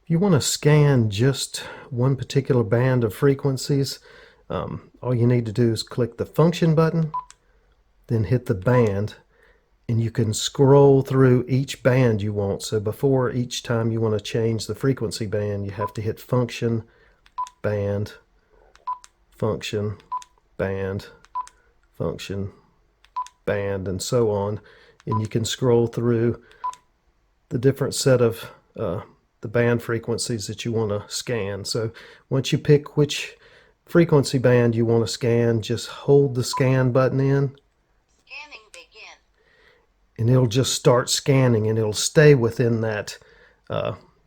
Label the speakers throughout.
Speaker 1: If you want to scan just one particular band of frequencies, all you need to do is click the function button, then hit the band, and you can scroll through each band you want. So before each time you want to change the frequency band, you have to hit function, band, function, band, function, band, and so on. And you can scroll through the different set of the band frequencies that you want to scan. So once you pick which frequency band you want to scan, just hold the scan button in.
Speaker 2: Scanning begin.
Speaker 1: And it'll just start scanning, and it'll stay within that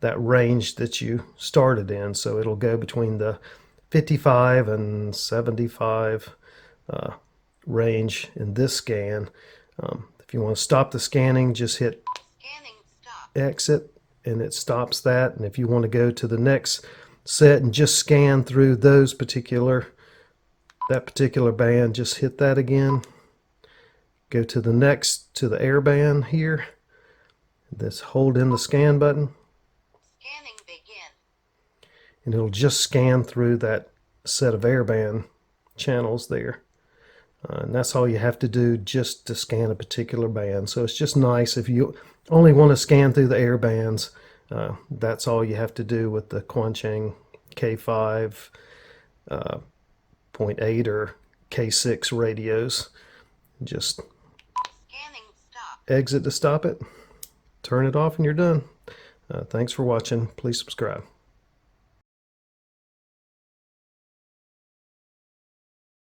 Speaker 1: range that you started in. So it'll go between the 55 and 75 range in this scan. If you want to stop the scanning, just hit
Speaker 2: Scanning stop.
Speaker 1: exit, and it stops that. And if you want to go to the next set and just scan through that particular band, just hit that again. Go to the next, to the Airband here. Just hold in the scan button.
Speaker 2: Scanning begin.
Speaker 1: And it'll just scan through that set of Airband channels there. And that's all you have to do just to scan a particular band. So it's just nice if you only want to scan through the Airbands. That's all you have to do with the Quansheng K5, 0.8 or K6 radios. Just
Speaker 2: Scanning stop.
Speaker 1: exit to stop it, turn it off, and you're done. Thanks for watching. Please subscribe.